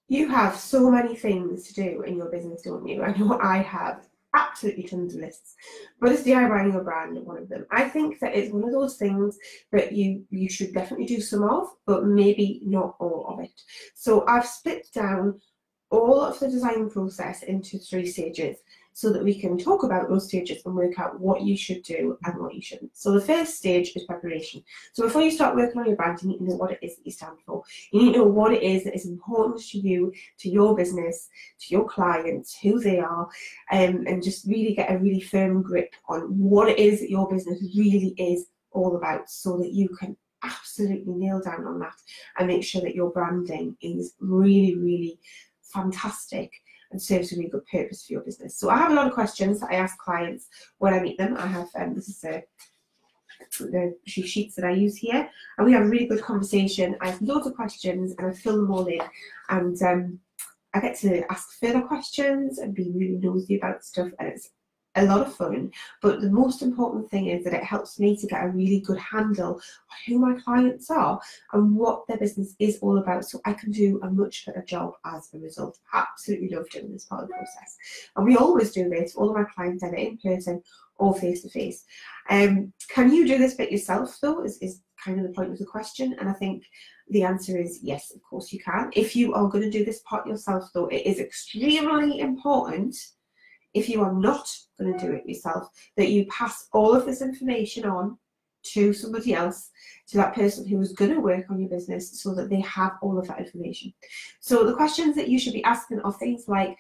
You have so many things to do in your business, don't you? I know I have absolutely tons of lists, but is DIYing your brand one of them? I think that it's one of those things that you should definitely do some of, but maybe not all of it. So I've split down all of the design process into 3 stages so that we can talk about those stages and work out what you should do and what you shouldn't. So the first stage is preparation. So before you start working on your brand, you need to know what it is that you stand for. You need to know what it is that is important to you, to your business, to your clients, who they are, and just really get a really firm grip on what it is that your business really is all about, so that you can absolutely nail down on that and make sure that your branding is really, really fantastic and serves a really good purpose for your business. So I have a lot of questions that I ask clients when I meet them. I have this is the sheets that I use here, and we have a really good conversation. I have loads of questions and I fill them all in, and I get to ask further questions and be really nosy about stuff, and it's a lot of fun. But the most important thing is that it helps me to get a really good handle on who my clients are and what their business is all about, so I can do a much better job as a result. Absolutely love doing this part of the process, and we always do this. All of my clients either in person or face to face. Can you do this bit yourself though, is kind of the point of the question, and I think the answer is yes, of course you can. If you are going to do this part yourself though, it is extremely important, if you are not going to do it yourself, that you pass all of this information on to somebody else, to that person who is going to work on your business, so that they have all of that information. So the questions that you should be asking are things like,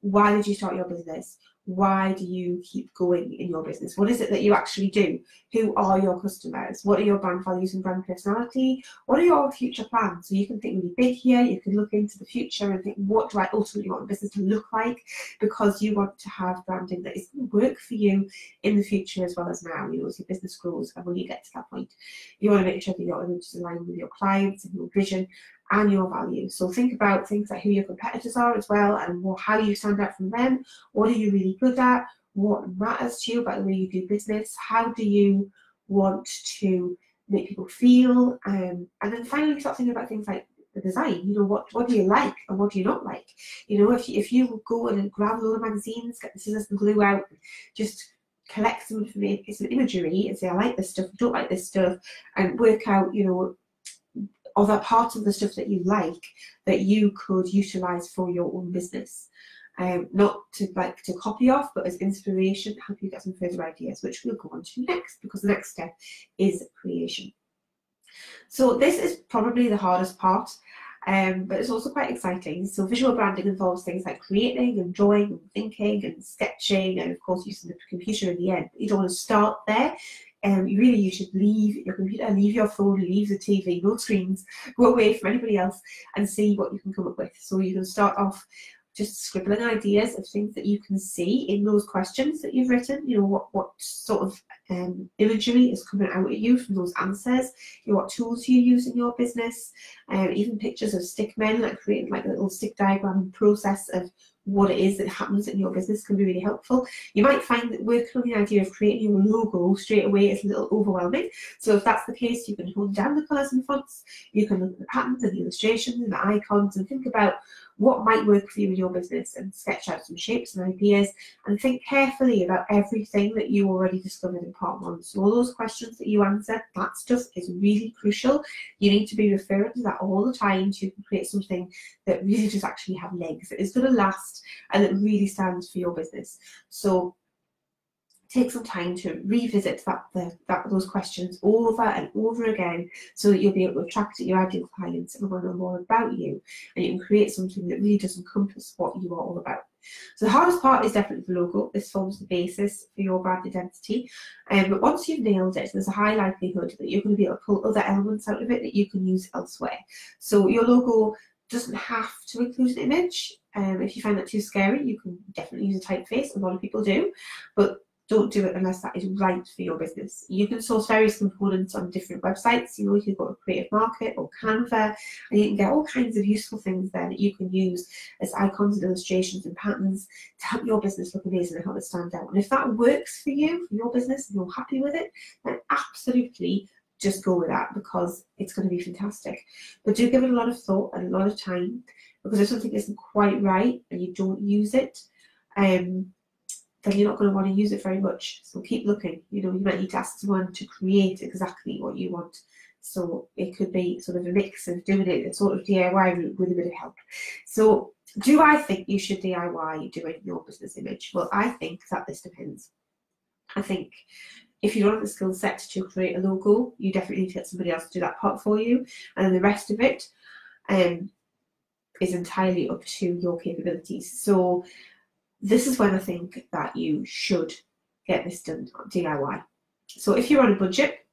why did you start your business? Why do you keep going in your business? What is it that you actually do? Who are your customers? What are your brand values and brand personality? What are your future plans? So you can think really big here. You can look into the future and think, what do I ultimately want the business to look like? Because you want to have branding that is going to work for you in the future as well as now, you know, as your business grows. And when you get to that point, you want to make sure that your image is aligned with your clients and your vision and your values. So think about things like who your competitors are as well, and how you stand out from them. What are you really good at? What matters to you about the way you do business? How do you want to make people feel? And then finally start thinking about things like the design. You know, what do you like and what do you not like? You know, if you go and grab a load of magazines, get the scissors and glue out, just collect some information, some imagery, and say, I like this stuff, don't like this stuff, and work out, you know, other parts of the stuff that you like that you could utilize for your own business. Not to copy off, but as inspiration to help you get some further ideas, which we'll go on to next, because the next step is creation. So this is probably the hardest part, but it's also quite exciting. So visual branding involves things like creating and drawing and thinking and sketching, and of course using the computer in the end. But you don't want to start there. You should leave your computer, leave your phone, leave the TV, no screens, go away from anybody else and see what you can come up with. So you can start off just scribbling ideas of things that you can see in those questions that you've written. You know, what sort of imagery is coming out at you from those answers, you know, what tools you use in your business, even pictures of stick men, like creating like a little stick diagram process of what it is that happens in your business can be really helpful. You might find that working on the idea of creating your logo straight away is a little overwhelming. So if that's the case, you can hone down the colours and fonts, you can look at the patterns and the illustrations and the icons and think about what might work for you in your business and sketch out some shapes and ideas, and think carefully about everything that you already discovered in part 1. So all those questions that you answered, that stuff is really crucial. You need to be referring to that all the time so you can create something that really does actually have legs, that is going to last and that really stands for your business. So take some time to revisit those questions over and over again, so that you'll be able to attract your ideal clients and want to know more about you, and you can create something that really does encompass what you are all about. So the hardest part is definitely the logo. This forms the basis for your brand identity, but once you've nailed it, there's a high likelihood that you're going to be able to pull other elements out of it that you can use elsewhere. So your logo doesn't have to include an image. If you find that too scary, you can definitely use a typeface. A lot of people do, but don't do it unless that is right for your business. You can source various components on different websites. You know, you can go to Creative Market or Canva, and you can get all kinds of useful things there that you can use as icons and illustrations and patterns to help your business look amazing and help it stand out. And if that works for you, for your business, and you're happy with it, then absolutely just go with that because it's going to be fantastic. But do give it a lot of thought and a lot of time, because if something isn't quite right and you don't use it, then you're not going to want to use it very much. So keep looking. You know, you might need to ask someone to create exactly what you want. So it could be sort of a mix of doing it a sort of DIY route with a bit of help. So do I think you should DIY doing your business image? Well, I think that this depends. I think if you don't have the skill set to create a logo, you definitely need to get somebody else to do that part for you. And then the rest of it is entirely up to your capabilities. So this is when I think that you should get this done DIY. So if you're on a budget,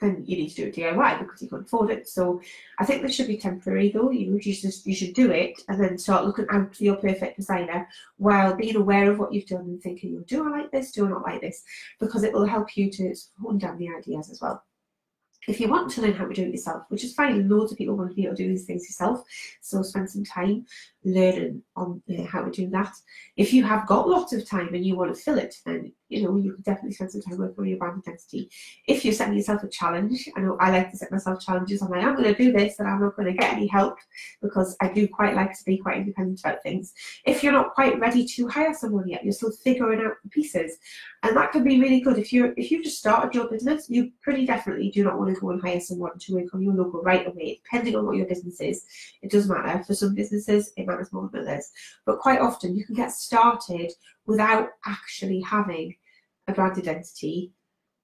then you need to do it DIY because you can afford it. So I think this should be temporary though. You know, you should do it and then start looking out for your perfect designer while being aware of what you've done and thinking, do I like this? Do I not like this? Because it will help you to hone down the ideas as well. If you want to learn how to do it yourself, which is fine, loads of people want to be able to do these things yourself, so spend some time learning on how to do that. If you have got lots of time and you want to fill it, then you know you can definitely spend some time working on your brand identity. If you're setting yourself a challenge, I know I like to set myself challenges. I'm like, I'm going to do this and I'm not going to get any help, because I do quite like to be quite independent about things. If you're not quite ready to hire someone yet, you're still figuring out the pieces, and that can be really good. If you've just started your business, you pretty definitely do not want to go and hire someone to work on your logo right away. Depending on what your business is, it does matter. For some businesses, it matters more than others. But quite often, you can get started without actually having a brand identity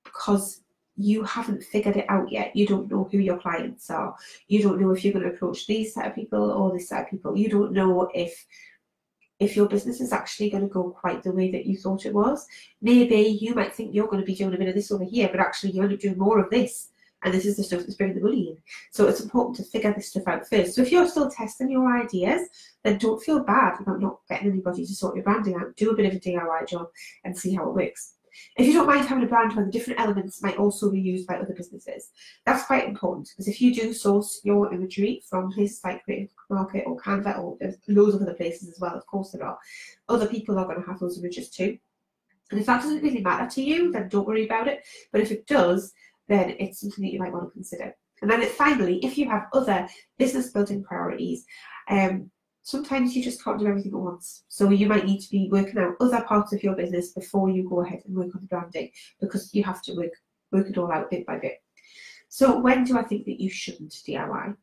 because you haven't figured it out yet. You don't know who your clients are. You don't know if you're going to approach these set of people or this set of people. You don't know if your business is actually going to go quite the way that you thought it was. Maybe you might think you're going to be doing a bit of this over here, but actually you end up doing more of this. And this is the stuff that's bringing the money in. So it's important to figure this stuff out first. So if you're still testing your ideas, then don't feel bad about not getting anybody to sort your branding out. Do a bit of a DIY job and see how it works. If you don't mind having a brand where the different elements might also be used by other businesses, that's quite important, because if you do source your imagery from places like Creative Market or Canva, or there's loads of other places as well, of course there are, other people are going to have those images too. And if that doesn't really matter to you, then don't worry about it. But if it does, then it's something that you might want to consider. And then finally, if you have other business building priorities, sometimes you just can't do everything at once. So you might need to be working out other parts of your business before you go ahead and work on the branding, because you have to work it all out bit by bit. So when do I think that you shouldn't DIY?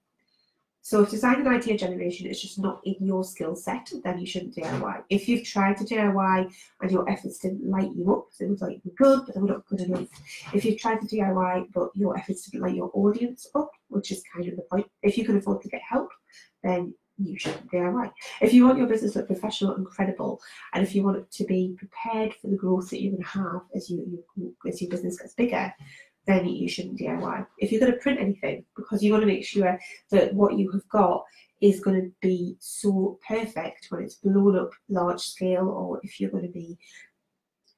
So if design and idea generation is just not in your skill set, then you shouldn't DIY. If you've tried to DIY and your efforts didn't light you up, so it was like good, but they were not good enough. If you've tried to DIY, but your efforts didn't light your audience up, which is kind of the point, if you can afford to get help, then you shouldn't DIY. If you want your business to look professional and credible, and if you want it to be prepared for the growth that you're going to have as your business gets bigger, then you shouldn't DIY. If you're going to print anything, because you want to make sure that what you have got is going to be so perfect when it's blown up large scale, or if you're going to be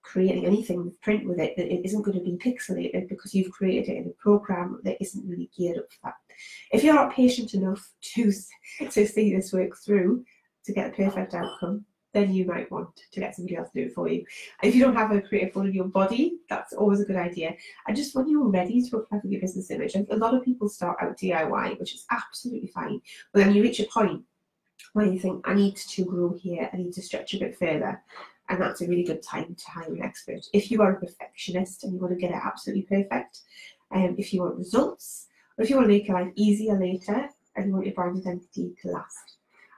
creating anything with print with it, that it isn't going to be pixelated because you've created it in a program that isn't really geared up for that. If you're not patient enough to see this work through to get a perfect outcome, then you might want to get somebody else to do it for you. If you don't have a creative one in your body, that's always a good idea. And just when you're ready to apply for your business image, a lot of people start out DIY, which is absolutely fine. But then you reach a point where you think, I need to grow here, I need to stretch a bit further. And that's a really good time to hire an expert. If you are a perfectionist and you want to get it absolutely perfect, if you want results, or if you want to make your life easier later and you want your brand identity to last.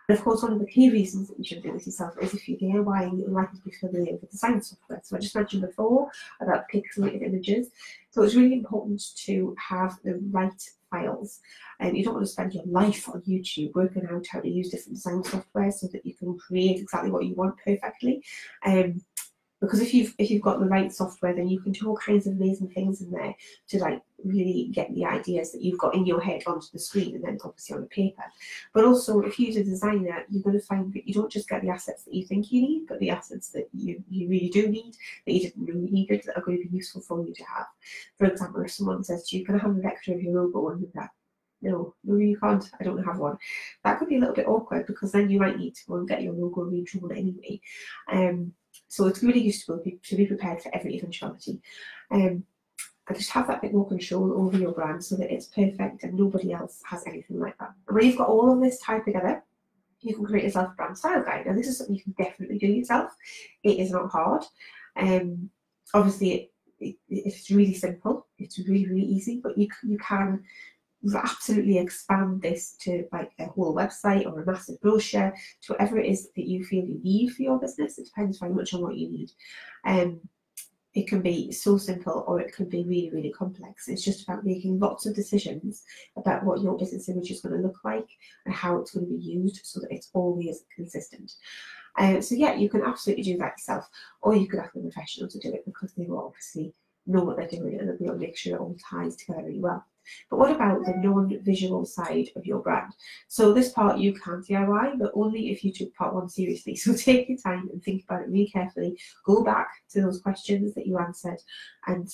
And of course, one of the key reasons that you should do this yourself is if you're DIY, you're likely to be familiar with design software. So I just mentioned before about pixelated images. So it's really important to have the right files. And you don't want to spend your life on YouTube working out how to use different design software so that you can create exactly what you want perfectly. Because if you've got the right software, then you can do all kinds of amazing things in there to like really get the ideas that you've got in your head onto the screen and then obviously on the paper. But also, if you use a designer, you're going to find that you don't just get the assets that you think you need, but the assets that you really do need, that you didn't really need, that are going to be useful for you to have. For example, if someone says to you, can I have a vector of your logo and that? No, you can't. I don't have one. That could be a little bit awkward, because then you might need to go and get your logo redrawn anyway. So it's really useful to be prepared for every eventuality. and just have that bit more control over your brand so that it's perfect and nobody else has anything like that. And when you've got all of this tied together, you can create yourself a brand style guide. Now this is something you can definitely do yourself. It is not hard. Obviously it's really simple. It's really, really easy, but you can absolutely expand this to like a whole website or a massive brochure, to whatever it is that you feel you need for your business. It depends very much on what you need. It can be so simple or it can be really, really complex. It's just about making lots of decisions about what your business image is going to look like and how it's going to be used so that it's always consistent. So yeah, you can absolutely do that yourself, or you could ask a professional to do it because they will obviously know what they're doing and they'll be able to make sure it all ties together really well. But what about the non-visual side of your brand? So this part you can DIY, but only if you took part one seriously. So take your time and think about it really carefully. Go back to those questions that you answered and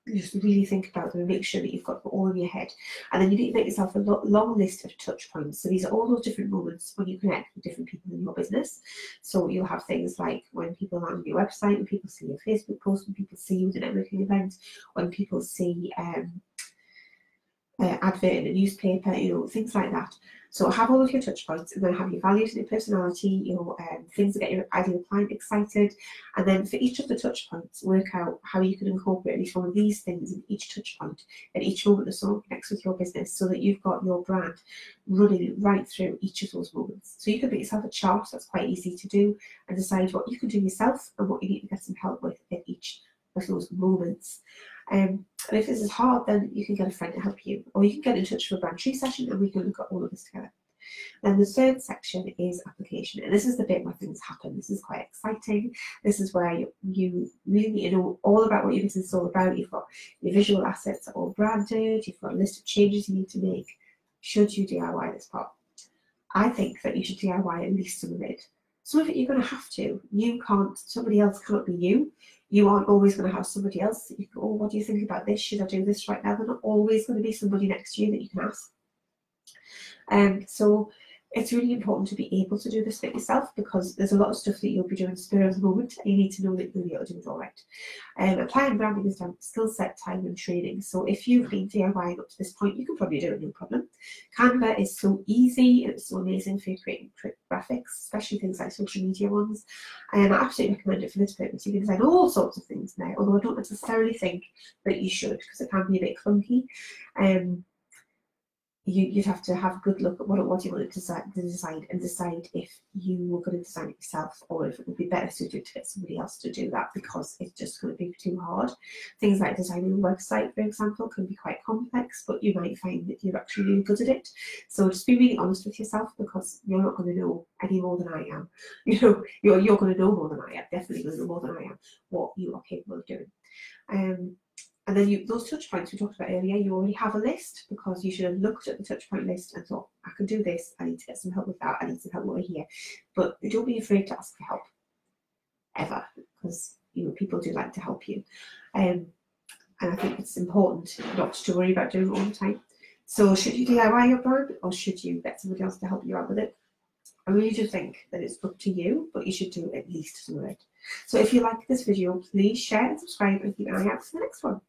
just really think about them and make sure that you've got them all in your head. And then you need to make yourself a long list of touch points. So these are all those different moments when you connect with different people in your business. So you'll have things like when people land on your website, when people see your Facebook post, when people see you at a networking event, when people see advert in a newspaper, you know, things like that. So have all of your touch points, and then have your values and your personality, your things that get your ideal client excited, and then for each of the touch points, work out how you can incorporate each one of these things in each touch point at each moment that someone connects with your business, so that you've got your brand running right through each of those moments. So you can make yourself a chart that's quite easy to do and decide what you can do yourself and what you need to get some help with at each of those moments. And if this is hard, then you can get a friend to help you, or you can get in touch for a brand tree session and we can look at all of this together. Then the third section is application, and this is the bit where things happen. This is quite exciting. This is where you really need to know all about what your business is all about. You've got your visual assets are all branded, you've got a list of changes you need to make. Should you DIY this part? I think that you should DIY at least some of it. Some of it you're going to have to. You can't, somebody else cannot be you. You aren't always going to have somebody else that you go, oh, what do you think about this? Should I do this right now? There's not always going to be somebody next to you that you can ask. So it's really important to be able to do this bit yourself, because there's a lot of stuff that you'll be doing spur of the moment and you need to know that you'll be able to do it all right. Applying branding is down to skill set, time and training. So if you've been DIYing up to this point, you can probably do it no problem. Canva is so easy and it's so amazing for creating graphics, especially things like social media ones. I absolutely recommend it for this purpose. You can design all sorts of things now, although I don't necessarily think that you should, because it can be a bit clunky. You'd have to have a good look at what you want to design and decide if you were going to design it yourself or if it would be better suited to get somebody else to do that, because it's just going to be too hard. Things like designing a website, for example, can be quite complex, but you might find that you're actually really good at it. So just be really honest with yourself, because you're not going to know any more than I am. You know, you're going to know more than I am, definitely going to know more than I am, what you are capable of doing. And then those touch points we talked about earlier, you already have a list, because you should have looked at the touch point list and thought, I can do this, I need to get some help with that, I need some help over here. But don't be afraid to ask for help, ever, because people do like to help you. And I think it's important not to worry about doing it all the time. So should you DIY your brand, or should you get somebody else to help you out with it? I really do think that it's up to you, but you should do at least some of it. So if you like this video, please share and subscribe and keep an eye out for the next one.